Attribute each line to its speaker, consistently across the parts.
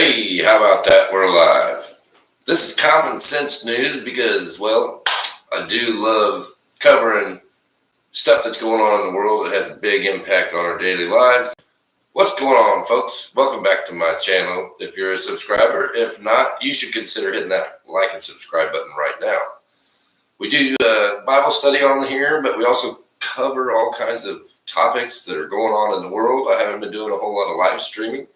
Speaker 1: Hey, how about that? We're live. This is common sense news because, well, I do love covering stuff that's going on in the world that has a big impact on our daily lives. What's going on, folks? Welcome back to my channel. If you're a subscriber, if not, you should consider hitting that like and subscribe button right now. We do Bible study on here, but we also cover all kinds of topics that are going on in the world. I haven't been doing a whole lot of live streaming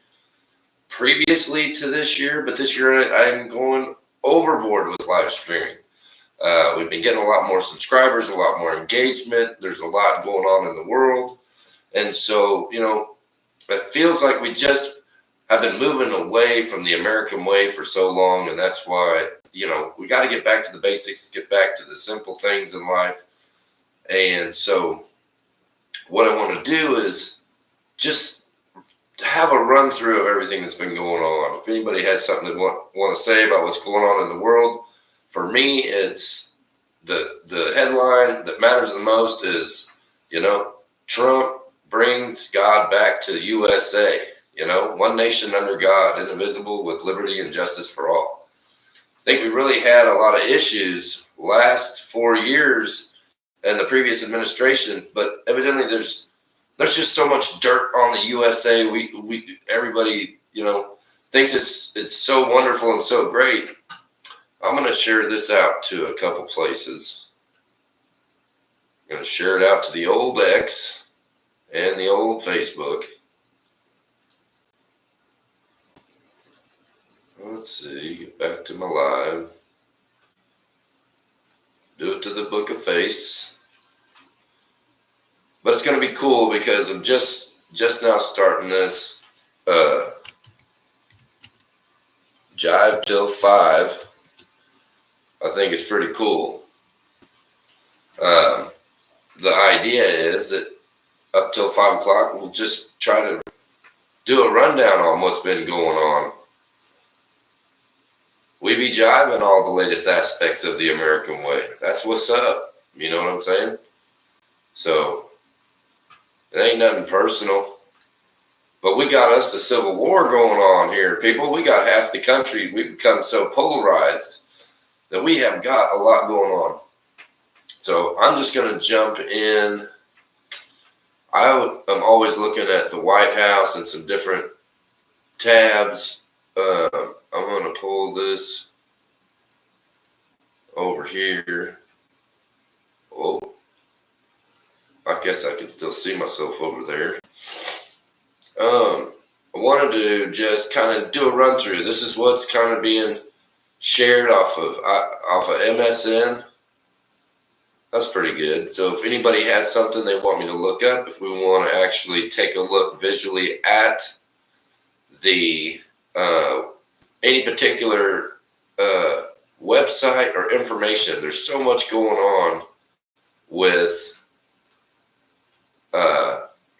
Speaker 1: previously to this year, but this year I'm going overboard with live streaming. We've been getting a lot more subscribers, a lot more engagement. There's a lot going on in the world. And so, it feels like we just have been moving away from the American way for so long. And that's why, we got to get back to the basics, get back to the simple things in life. And so what I want to do is just have a run through of everything that's been going on. If anybody has something they want to say about what's going on in the world, for me, it's the headline that matters the most is, Trump brings God back to the USA, one nation under God, indivisible with liberty and justice for all. I think we really had a lot of issues last 4 years in the previous administration, but evidently there's just so much dirt on the USA. Everybody, thinks it's so wonderful and so great. I'm going to share this out to a couple places. I'm going to share it out to the old X and the old Facebook. Let's see, get back to my live. Do it to the Book of Face. But it's going to be cool because I'm just now starting this Jive till 5. I think it's pretty cool. The idea is that up till 5 o'clock, we'll just try to do a rundown on what's been going on. We be jiving all the latest aspects of the American way. That's what's up. You know what I'm saying? So it ain't nothing personal. But we got us a civil war going on here, people. We got half the country. We've become so polarized that we have got a lot going on. So I'm just going to jump in. I'm always looking at the White House and some different tabs. I'm going to pull this over here. Oh, I guess I can still see myself over there. I wanted to just kind of do a run through. This is what's kind of being shared off of MSN. That's pretty good. So if anybody has something they want me to look up, if we want to actually take a look visually at the any particular website or information, there's so much going on with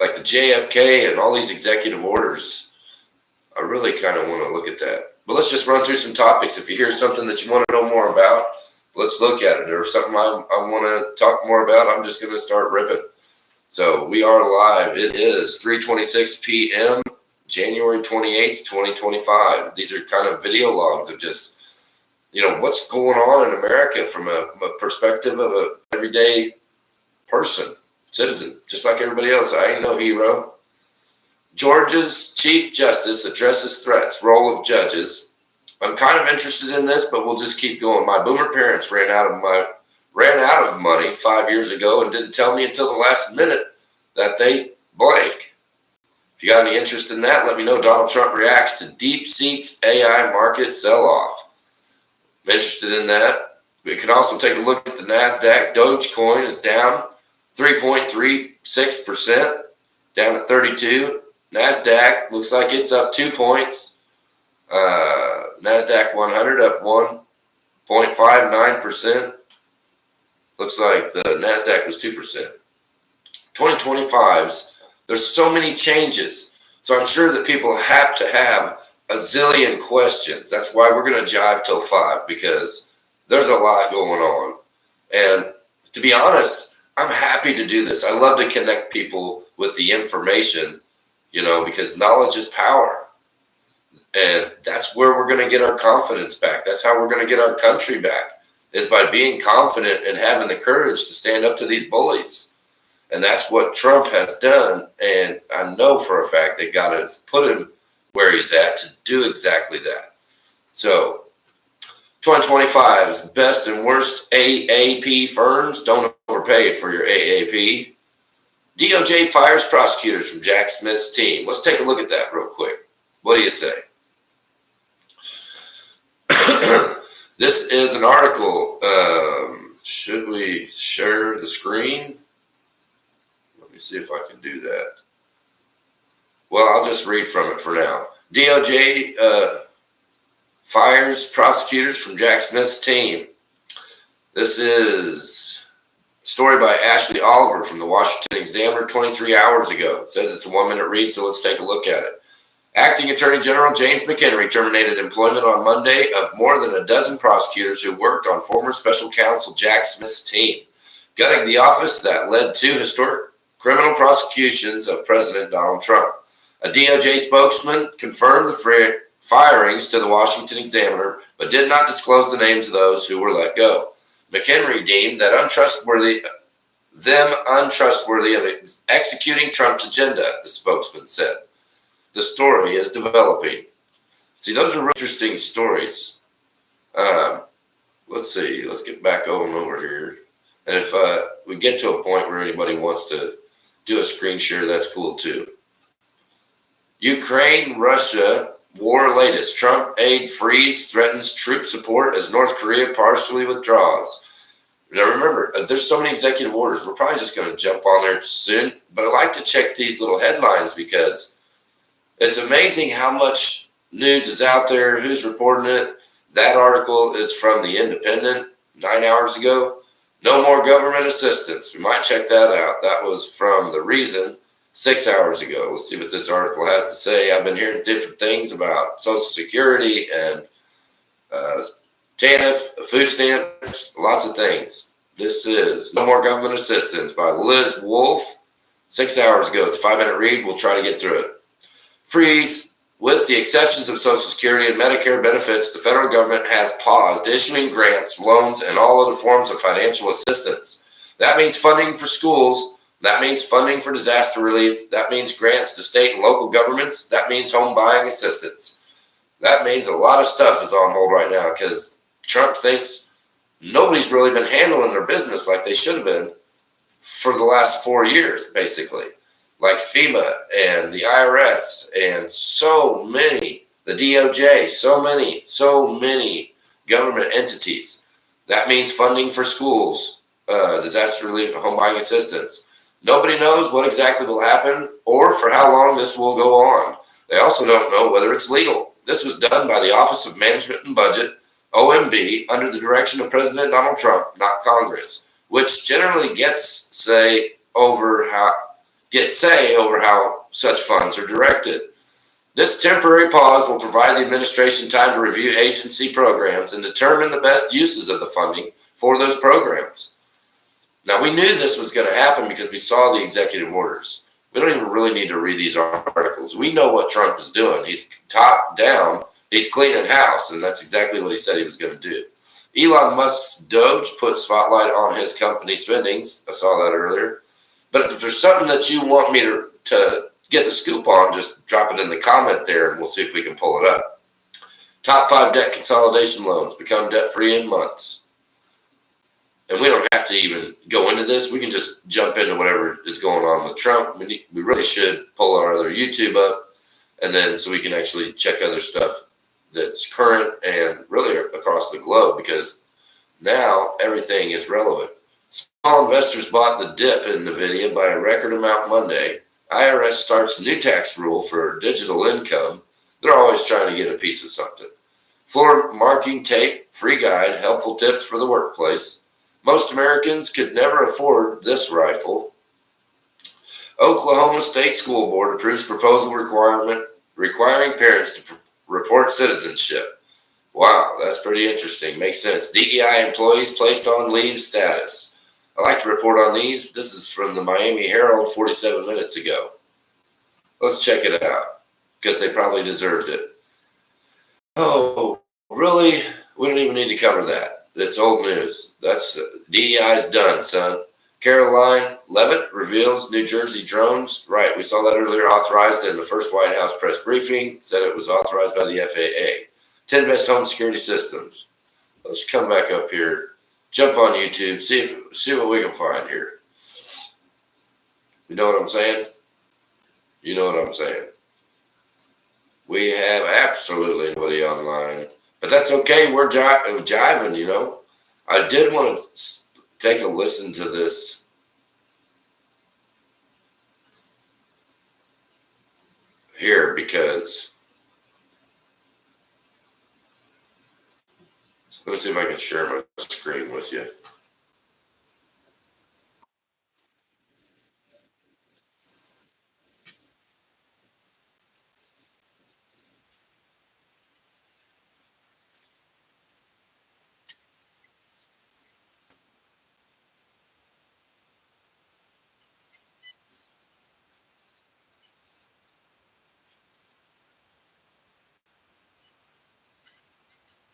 Speaker 1: like the JFK and all these executive orders. I really kind of want to look at that. But let's just run through some topics. If you hear something that you want to know more about, let's look at it. Or if something I want to talk more about, I'm just going to start ripping. So we are live. It is 3:26 p.m., January 28th, 2025. These are kind of video logs of just, what's going on in America from a perspective of an everyday person, citizen, just like everybody else. I ain't no hero. Georgia's Chief Justice addresses threats, role of judges. I'm kind of interested in this, but we'll just keep going. My boomer parents ran out of money 5 years ago and didn't tell me until the last minute that they blank. If you got any interest in that, let me know. Donald Trump reacts to DeepSeek's AI market sell-off. I'm interested in that. We can also take a look at the NASDAQ. Dogecoin is down 3.36%, down at 32. NASDAQ looks like it's up 2 points. NASDAQ 100 up 1.59%. Looks like the NASDAQ was 2%. 2025's, there's so many changes. So I'm sure that people have to have a zillion questions. That's why we're going to jive till 5, because there's a lot going on. And to be honest, I'm happy to do this. I love to connect people with the information, because knowledge is power. And that's that's where we're going to get our confidence back. That's how we're going to get our country back, is by being confident and having the courage to stand up to these bullies. And that's what Trump has done. And I know for a fact that God has put him where he's at to do exactly that. So 2025's best and worst AAP firms. Don't overpay for your AAP. DOJ fires prosecutors from Jack Smith's team. Let's take a look at that real quick. What do you say? This is an article. Should we share the screen? Let me see if I can do that. Well, I'll just read from it for now. DOJ fires prosecutors from Jack Smith's team. This is a story by Ashley Oliver from the Washington Examiner 23 hours ago. It says it's a 1-minute read, so let's take a look at it. Acting Attorney General James McHenry terminated employment on Monday of more than a dozen prosecutors who worked on former special counsel Jack Smith's team, gutting the office that led to historic criminal prosecutions of President Donald Trump. A DOJ spokesman confirmed the firings to the Washington Examiner, but did not disclose the names of those who were let go. McHenry deemed that untrustworthy of executing Trump's agenda, the spokesman said. The story is developing. See, those are really interesting stories. Let's see. Let's get back over here. And if we get to a point where anybody wants to do a screen share, that's cool too. Ukraine-Russia war latest. Trump aid freeze threatens troop support as North Korea partially withdraws. Now remember, there's so many executive orders. We're probably just going to jump on there soon. But I like to check these little headlines because it's amazing how much news is out there, who's reporting it. That article is from The Independent 9 hours ago. No more government assistance. We might check that out. That was from The Reason 6 hours ago. Let's see what this article has to say. I've been hearing different things about Social Security and TANF, food stamps, lots of things. This is No More Government Assistance by Liz Wolfe. 6 hours ago. It's a 5-minute read. We'll try to get through it. Freeze. With the exceptions of Social Security and Medicare benefits, the federal government has paused issuing grants, loans, and all other forms of financial assistance. That means funding for schools. That means funding for disaster relief. That means grants to state and local governments. That means home buying assistance. That means a lot of stuff is on hold right now because Trump thinks nobody's really been handling their business like they should have been for the last 4 years, basically. Like FEMA and the IRS and so many, the DOJ, so many government entities. That means funding for schools, disaster relief, and home buying assistance. Nobody knows what exactly will happen or for how long this will go on. They also don't know whether it's legal. This was done by the Office of Management and Budget, OMB, under the direction of President Donald Trump, not Congress, which generally gets say over how such funds are directed. This temporary pause will provide the administration time to review agency programs and determine the best uses of the funding for those programs. Now, we knew this was going to happen because we saw the executive orders. We don't even really need to read these articles. We know what Trump is doing. He's top down. He's cleaning house, and that's exactly what he said he was going to do. Elon Musk's Doge put spotlight on his company spendings. I saw that earlier. But if there's something that you want me to get the scoop on, just drop it in the comment there and we'll see if we can pull it up. Top 5 debt consolidation loans become debt-free in months. And we don't have to even go into this. We can just jump into whatever is going on with Trump. We really should pull our other YouTube up and then so we can actually check other stuff that's current and really across the globe because now everything is relevant. Small investors bought the dip in NVIDIA by a record amount Monday. IRS starts new tax rule for digital income. They're always trying to get a piece of something. Floor marking tape, free guide, helpful tips for the workplace. Most Americans could never afford this rifle. Oklahoma State School Board approves proposal requiring parents to report citizenship. Wow, that's pretty interesting. Makes sense. DEI employees placed on leave status. I like to report on these. This is from the Miami Herald 47 minutes ago. Let's check it out because they probably deserved it. Oh, really? We don't even need to cover that. That's old news. That's DEI's done, son. Caroline Levitt reveals New Jersey drones. Right, we saw that earlier, authorized in the first White House press briefing, said it was authorized by the FAA. 10 best home security systems. Let's come back up here, jump on YouTube, see what we can find here. You know what I'm saying? You know what I'm saying. We have absolutely nobody online, but that's okay. We're jiving, you know. I did want to take a listen to this here because let me see if I can share my screen with you.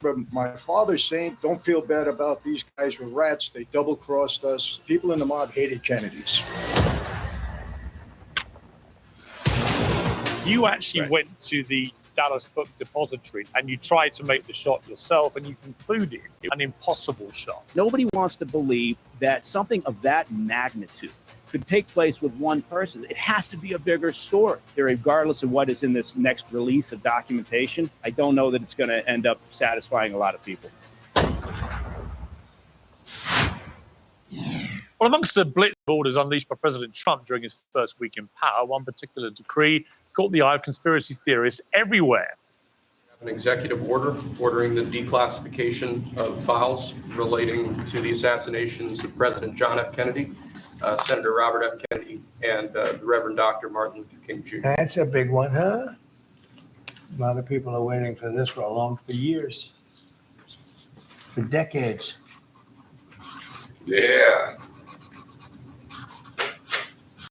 Speaker 2: But my father's saying, don't feel bad about these guys were rats. They double-crossed us. People in the mob hated Kennedys.
Speaker 3: You actually went to the Dallas Book Depository and you tried to make the shot yourself, and you concluded it was an impossible shot.
Speaker 4: Nobody wants to believe that something of that magnitude could take place with one person. It has to be a bigger story. Regardless of what is in this next release of documentation, I don't know that it's going to end up satisfying a lot of people.
Speaker 3: Well, amongst the blitz orders unleashed by President Trump during his first week in power, one particular decree caught the eye of conspiracy theorists everywhere.
Speaker 5: An executive order ordering the declassification of files relating to the assassinations of President John F. Kennedy, Senator Robert F. Kennedy, and the Reverend Dr. Martin Luther King Jr.
Speaker 6: That's a big one, huh? A lot of people are waiting for this for years, for decades.
Speaker 1: Yeah.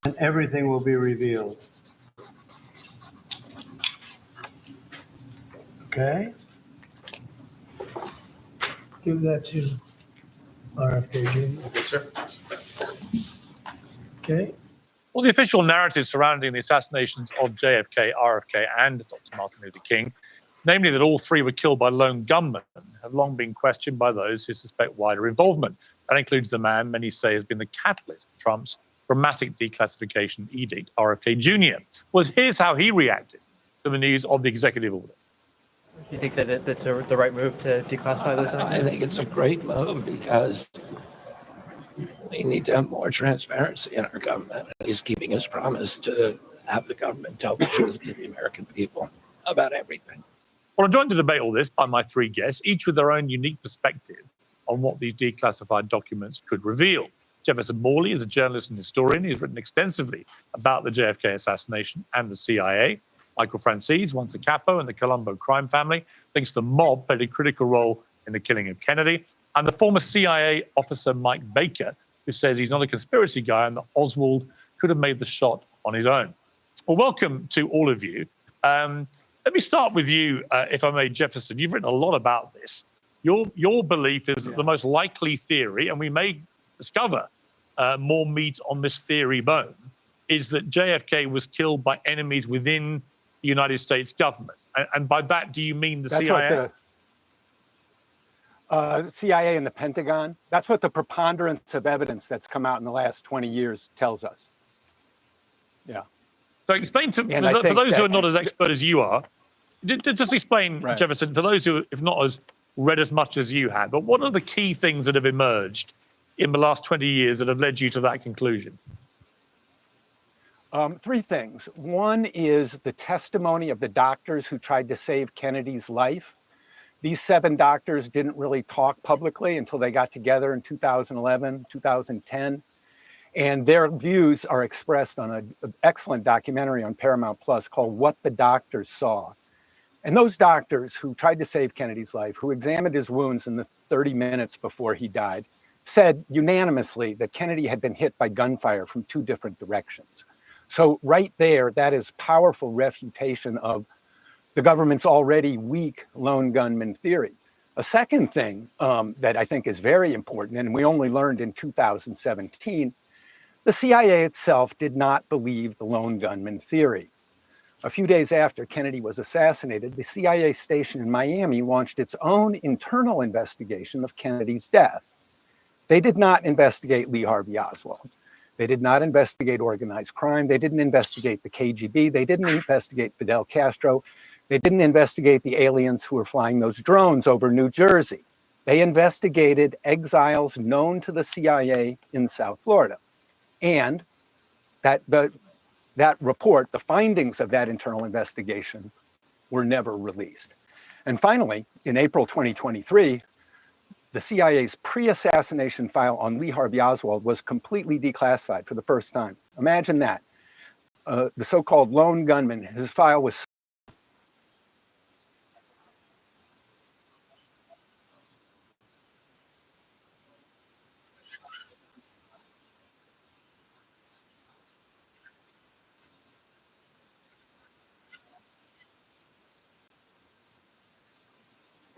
Speaker 6: And everything will be revealed. Okay? Give that to RFK Jr.
Speaker 5: Yes, sir.
Speaker 6: Okay?
Speaker 3: Well, the official narrative surrounding the assassinations of JFK, RFK, and Dr. Martin Luther King, namely that all three were killed by lone gunmen, have long been questioned by those who suspect wider involvement. That includes the man many say has been the catalyst of Trump's dramatic declassification edict, RFK Jr. Well, here's how he reacted to the news of the executive order.
Speaker 7: You think that that's the right move to declassify those documents?
Speaker 8: I think it's a great move because we need to have more transparency in our government. He's keeping his promise to have the government tell the truth to the American people about everything.
Speaker 3: Well, I'm joined to debate all this by my three guests, each with their own unique perspective on what these declassified documents could reveal. Jefferson Morley is a journalist and historian. He's written extensively about the JFK assassination and the CIA. Michael Franzese, once a capo in the Colombo crime family, thinks the mob played a critical role in the killing of Kennedy. And the former CIA officer Mike Baker, who says he's not a conspiracy guy and that Oswald could have made the shot on his own. Well, welcome to all of you. Let me start with you, if I may, Jefferson. You've written a lot about this. Your belief is that the most likely theory, and we may discover more meat on this theory bone, is that JFK was killed by enemies within the United States government. And by that, do you mean the CIA?
Speaker 9: The CIA and the Pentagon. That's what the preponderance of evidence that's come out in the last 20 years tells us. Yeah.
Speaker 3: So explain to for those who are not as expert as you are, just explain, right, Jefferson, for those who have not as read as much as you have, but what are the key things that have emerged in the last 20 years that have led you to that conclusion?
Speaker 9: Three things. One is the testimony of the doctors who tried to save Kennedy's life. These 7 doctors didn't really talk publicly until they got together in 2011, 2010. And their views are expressed on an excellent documentary on Paramount Plus called What the Doctors Saw. And those doctors who tried to save Kennedy's life, who examined his wounds in the 30 minutes before he died, said unanimously that Kennedy had been hit by gunfire from 2 different directions. So right there, that is powerful refutation of the government's already weak lone gunman theory. A second thing that I think is very important, and we only learned in 2017, the CIA itself did not believe the lone gunman theory. A few days after Kennedy was assassinated, the CIA station in Miami launched its own internal investigation of Kennedy's death. They did not investigate Lee Harvey Oswald. They did not investigate organized crime. They didn't investigate the KGB. They didn't investigate Fidel Castro. They didn't investigate the aliens who were flying those drones over New Jersey. They investigated exiles known to the CIA in South Florida. And that report, the findings of that internal investigation, were never released. And finally, in April 2023, the CIA's pre-assassination file on Lee Harvey Oswald was completely declassified for the first time. Imagine that. The so-called lone gunman, his file was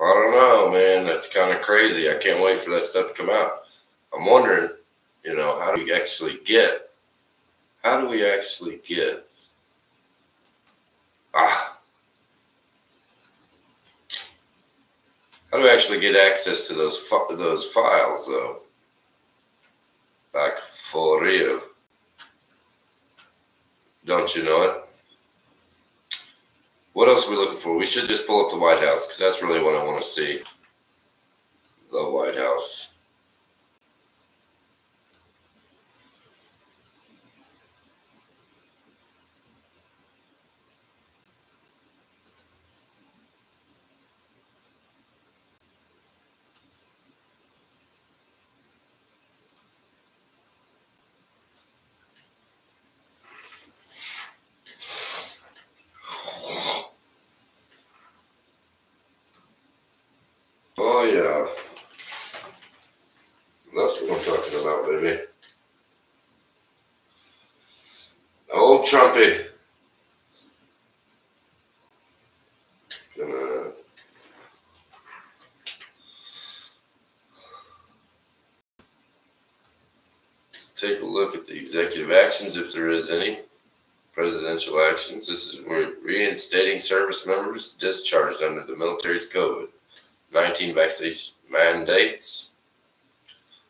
Speaker 1: I don't know, man. That's kind of crazy. I can't wait for that stuff to come out. I'm wondering, how do we actually get how do we actually get access to those files, though? Like, for real. Don't you know it? What else are we looking for? We should just pull up the White House, because that's really what I want to see. The White House. Oh, yeah. That's what I'm talking about, baby. Old Trumpy. Gonna take a look at the executive actions, if there is any. Presidential actions. This is reinstating service members discharged under the military's COVID-19 vaccination mandates.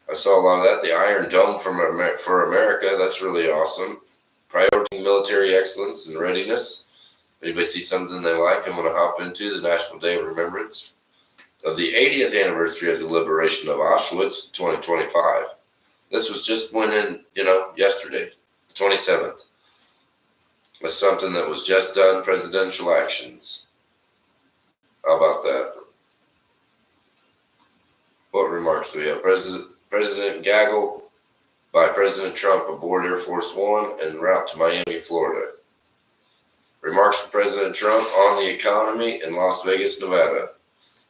Speaker 1: I saw a lot of that. The Iron Dome for America. That's really awesome. Prioritizing military excellence and readiness. Anybody see something they like and want to hop into? The National Day of Remembrance of the 80th anniversary of the liberation of Auschwitz, 2025. This was just went in, yesterday, 27th. It's something that was just done, presidential actions. How about that? What remarks do we have? President gaggle by President Trump aboard Air Force One en route to Miami, Florida. Remarks from President Trump on the economy in Las Vegas, Nevada.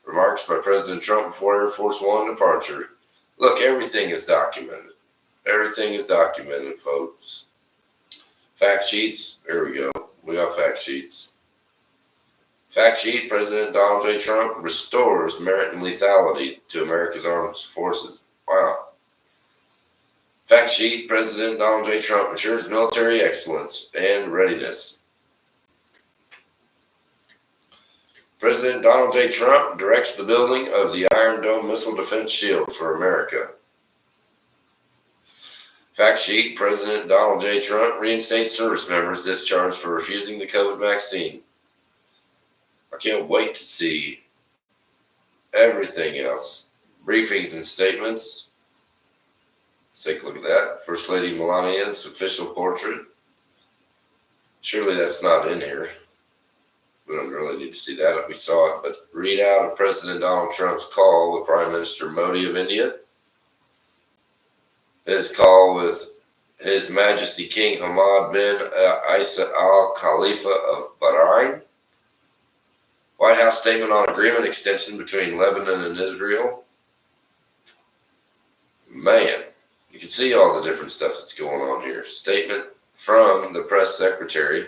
Speaker 1: Remarks by President Trump before Air Force One departure. Look, everything is documented. Everything is documented, folks. Fact sheets. Here we go. We got fact sheets. Fact sheet. President Donald J. Trump restores merit and lethality to America's armed forces. Wow. Fact sheet. President Donald J. Trump ensures military excellence and readiness. President Donald J. Trump directs the building of the Iron Dome missile defense shield for America. Fact sheet. President Donald J. Trump reinstates service members discharged for refusing the COVID vaccine. I can't wait to see everything else. Briefings and statements. Let's take a look at that. First Lady Melania's official portrait. Surely that's not in here. We don't really need to see that. We saw it. But readout of President Donald Trump's call with Prime Minister Modi of India. His call with His Majesty King Hamad bin Isa Al Khalifa of Bahrain. White House statement on agreement extension between Lebanon and Israel. Man, you can see all the different stuff that's going on here. Statement from the press secretary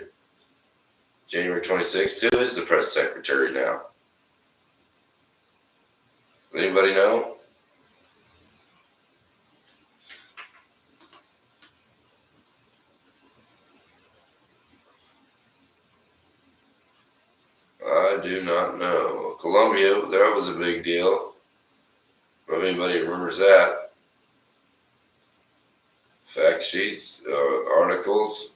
Speaker 1: January 26th. Who is the press secretary now? Anybody know? I do not know. Colombia, that was a big deal. If anybody remembers that. Fact sheets, articles.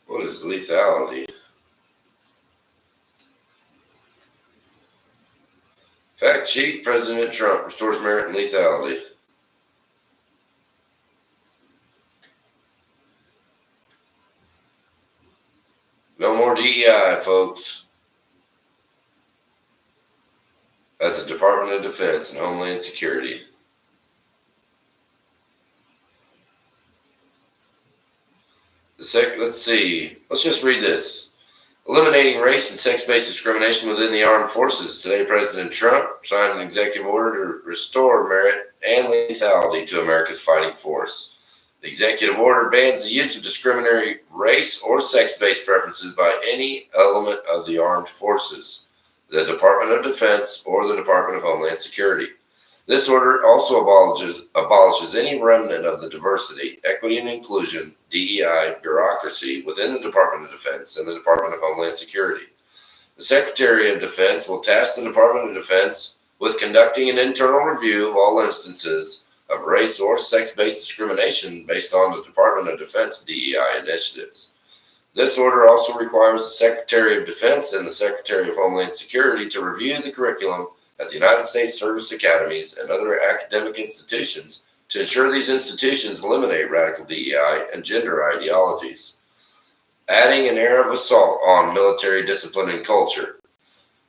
Speaker 1: What is lethality? Fact sheet, President Trump restores merit and lethality. No more DEI, folks. At the Department of Defense and Homeland Security. Let's see. Let's just read this. Eliminating race and sex-based discrimination within the armed forces. Today, President Trump signed an executive order to restore merit and lethality to America's fighting force. The executive order bans the use of discriminatory race or sex-based preferences by any element of the armed forces, the Department of Defense, or the Department of Homeland Security. This order also abolishes any remnant of the diversity, equity, and inclusion DEI bureaucracy within the Department of Defense and the Department of Homeland Security. The Secretary of Defense will task the Department of Defense with conducting an internal review of all instances of race or sex-based discrimination based on the Department of Defense DEI initiatives. This order also requires the Secretary of Defense and the Secretary of Homeland Security to review the curriculum at the United States Service Academies and other academic institutions to ensure these institutions eliminate radical DEI and gender ideologies. Adding an air of assault on military discipline and culture.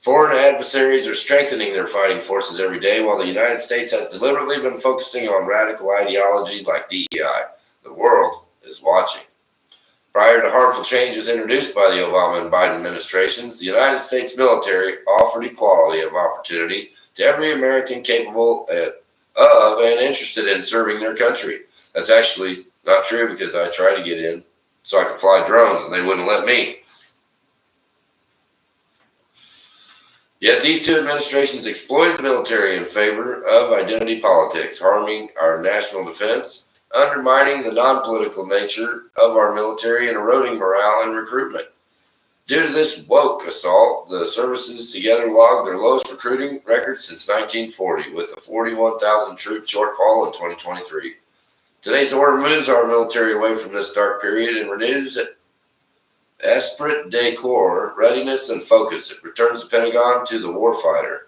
Speaker 1: Foreign adversaries are strengthening their fighting forces every day, while the United States has deliberately been focusing on radical ideology like DEI. The world is watching. Prior to harmful changes introduced by the Obama and Biden administrations, the United States military offered equality of opportunity to every American capable of and interested in serving their country. That's actually not true, because I tried to get in so I could fly drones and they wouldn't let me. Yet these two administrations exploited the military in favor of identity politics, harming our national defense, undermining the non-political nature of our military, and eroding morale and recruitment. Due to this woke assault, the services together logged their lowest recruiting record since 1940, with a 41,000 troop shortfall in 2023. Today's order moves our military away from this dark period and renews esprit de corps, readiness, and focus. It returns the Pentagon to the warfighter.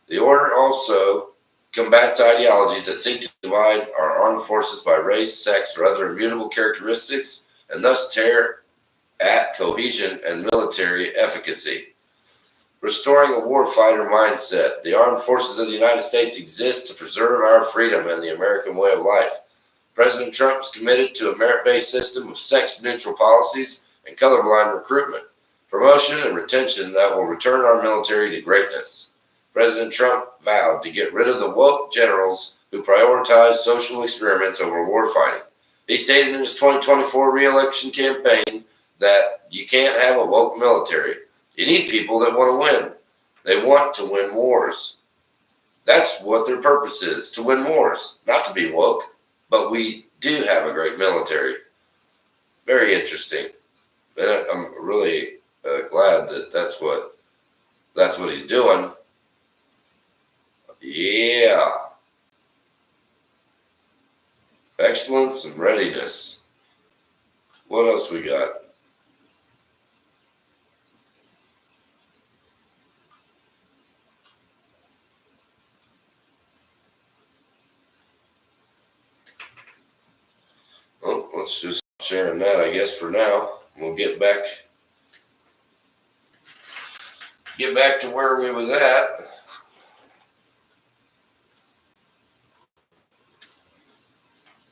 Speaker 1: The order also combats ideologies that seek to divide our armed forces by race, sex, or other immutable characteristics, and thus tear at cohesion and military efficacy. Restoring a warfighter mindset. The armed forces of the United States exist to preserve our freedom and the American way of life. President Trump is committed to a merit-based system of sex-neutral policies and colorblind recruitment, promotion, and retention that will return our military to greatness. President Trump vowed to get rid of the woke generals who prioritize social experiments over warfighting. He stated in his 2024 re-election campaign that you can't have a woke military. You need people that want to win. They want to win wars. That's what their purpose is, to win wars, not to be woke. But we do have a great military. Very interesting. And I'm really glad that that's what he's doing. Yeah. Excellence and readiness. What else we got? Well, let's just sharing that, I guess, for now. We'll get back to where we was at.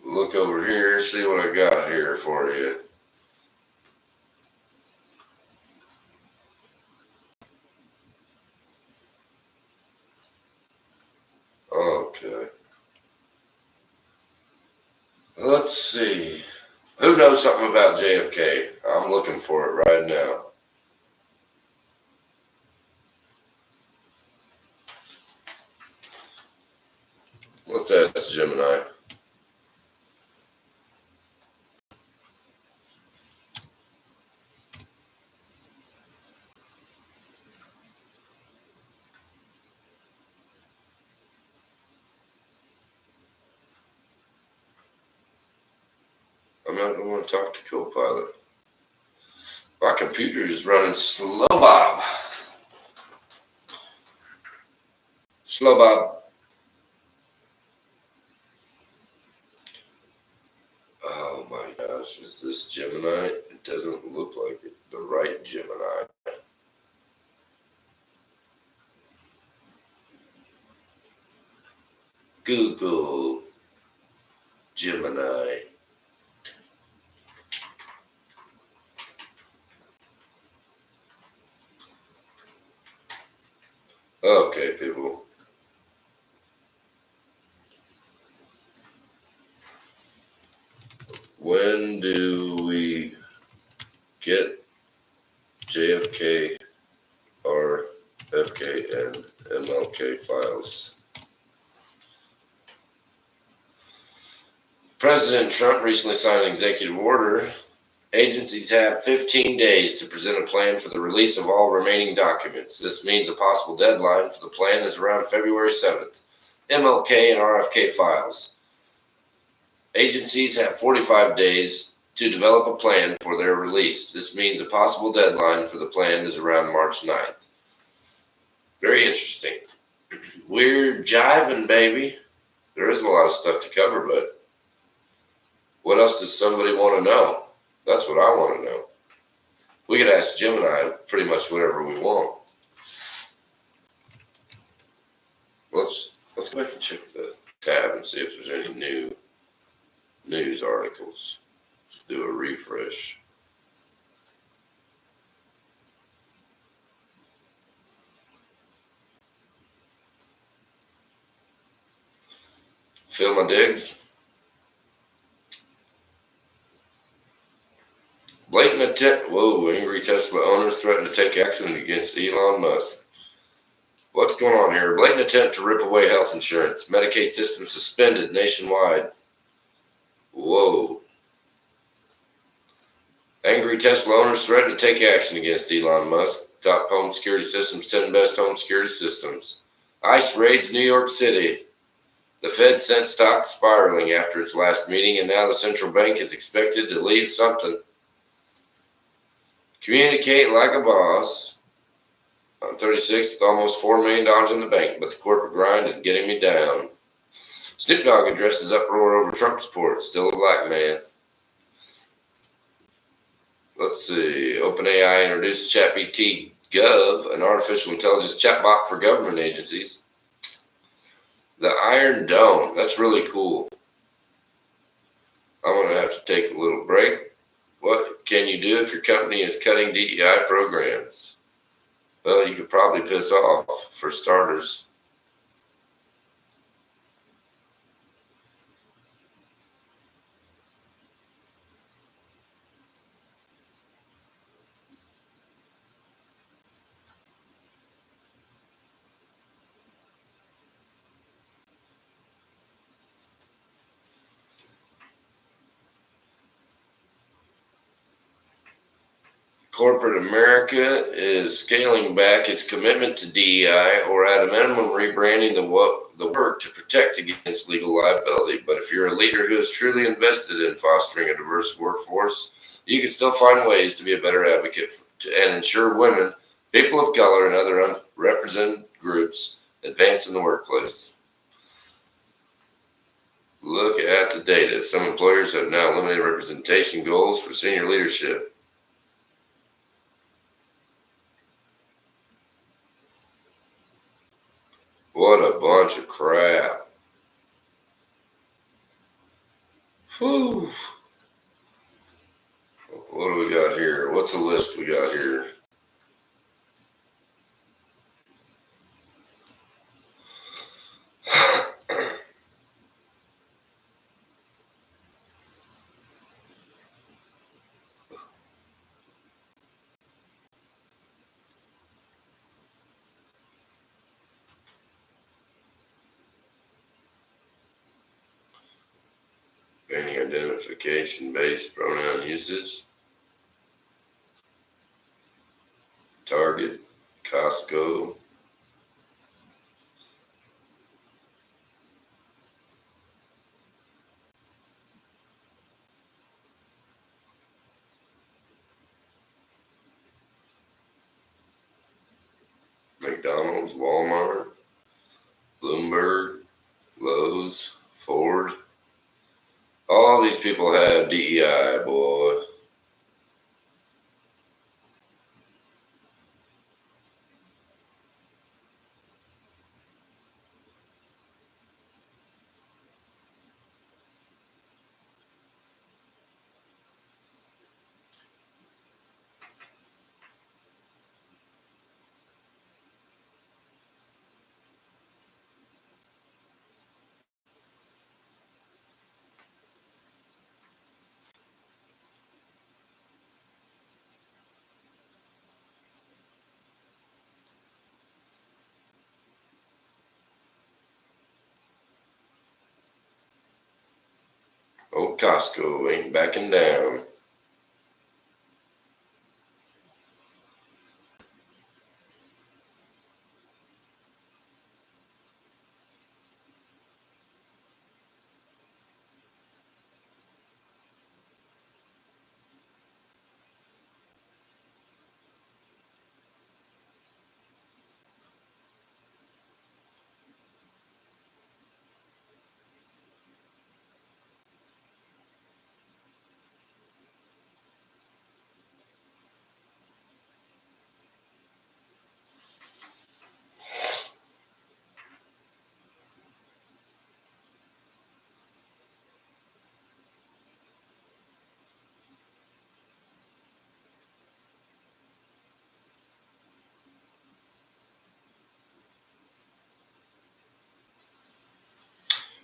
Speaker 1: Look over here, see what I got here for you. Let's see. Who knows something about JFK? I'm looking for it right now. Let's ask Gemini. I'm not going to want to talk to Copilot. My computer is running slow, Bob. Slow, Bob. Oh my gosh, is this Gemini? It doesn't look like it. The right Gemini. Google Gemini. Okay, people. When do we get JFK, RFK, and MLK files? President Trump recently signed an executive order. Agencies have 15 days to present a plan for the release of all remaining documents. This means a possible deadline for the plan is around February 7th. MLK and RFK files. Agencies have 45 days to develop a plan for their release. This means a possible deadline for the plan is around March 9th. Very interesting. We're jiving, baby. There isn't a lot of stuff to cover, but what else does somebody want to know? That's what I want to know. We could ask Gemini pretty much whatever we want. Let's go back and check the tab and see if there's any new news articles. Let's do a refresh. Feel my digs? Blatant attempt. Whoa, angry Tesla owners threaten to take action against Elon Musk. What's going on here? Blatant attempt to rip away health insurance. Medicaid system suspended nationwide. Whoa. Angry Tesla owners threaten to take action against Elon Musk. Top home security systems, 10 best home security systems. ICE raids New York City. The Fed sent stocks spiraling after its last meeting, and now the central bank is expected to leave something. Communicate like a boss. I'm 36 with almost $4 million in the bank, but the corporate grind is getting me down. Snoop Dogg addresses uproar over Trump support. Still a black man. Let's see. OpenAI introduces ChatGPT Gov, an artificial intelligence chatbot for government agencies. The Iron Dome. That's really cool. I'm going to have to take a little break. What can you do if your company is cutting DEI programs? Well, you could probably piss off, for starters. Corporate America is scaling back its commitment to DEI, or at a minimum rebranding the work to protect against legal liability. But if you're a leader who is truly invested in fostering a diverse workforce, you can still find ways to be a better advocate and ensure women, people of color, and other unrepresented groups advance in the workplace. Look at the data. Some employers have now limited representation goals for senior leadership. What a bunch of crap. Whew. What do we got here? What's the list we got here? Banning identification-based pronoun usage. Target, Costco. McDonald's, Walmart, Bloomberg, Lowe's, Ford. All these people have DEI, boy. Oh, Costco ain't backing down.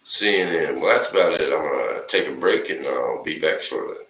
Speaker 1: CNN. Well, that's about it. I'm going to take a break and I'll be back shortly.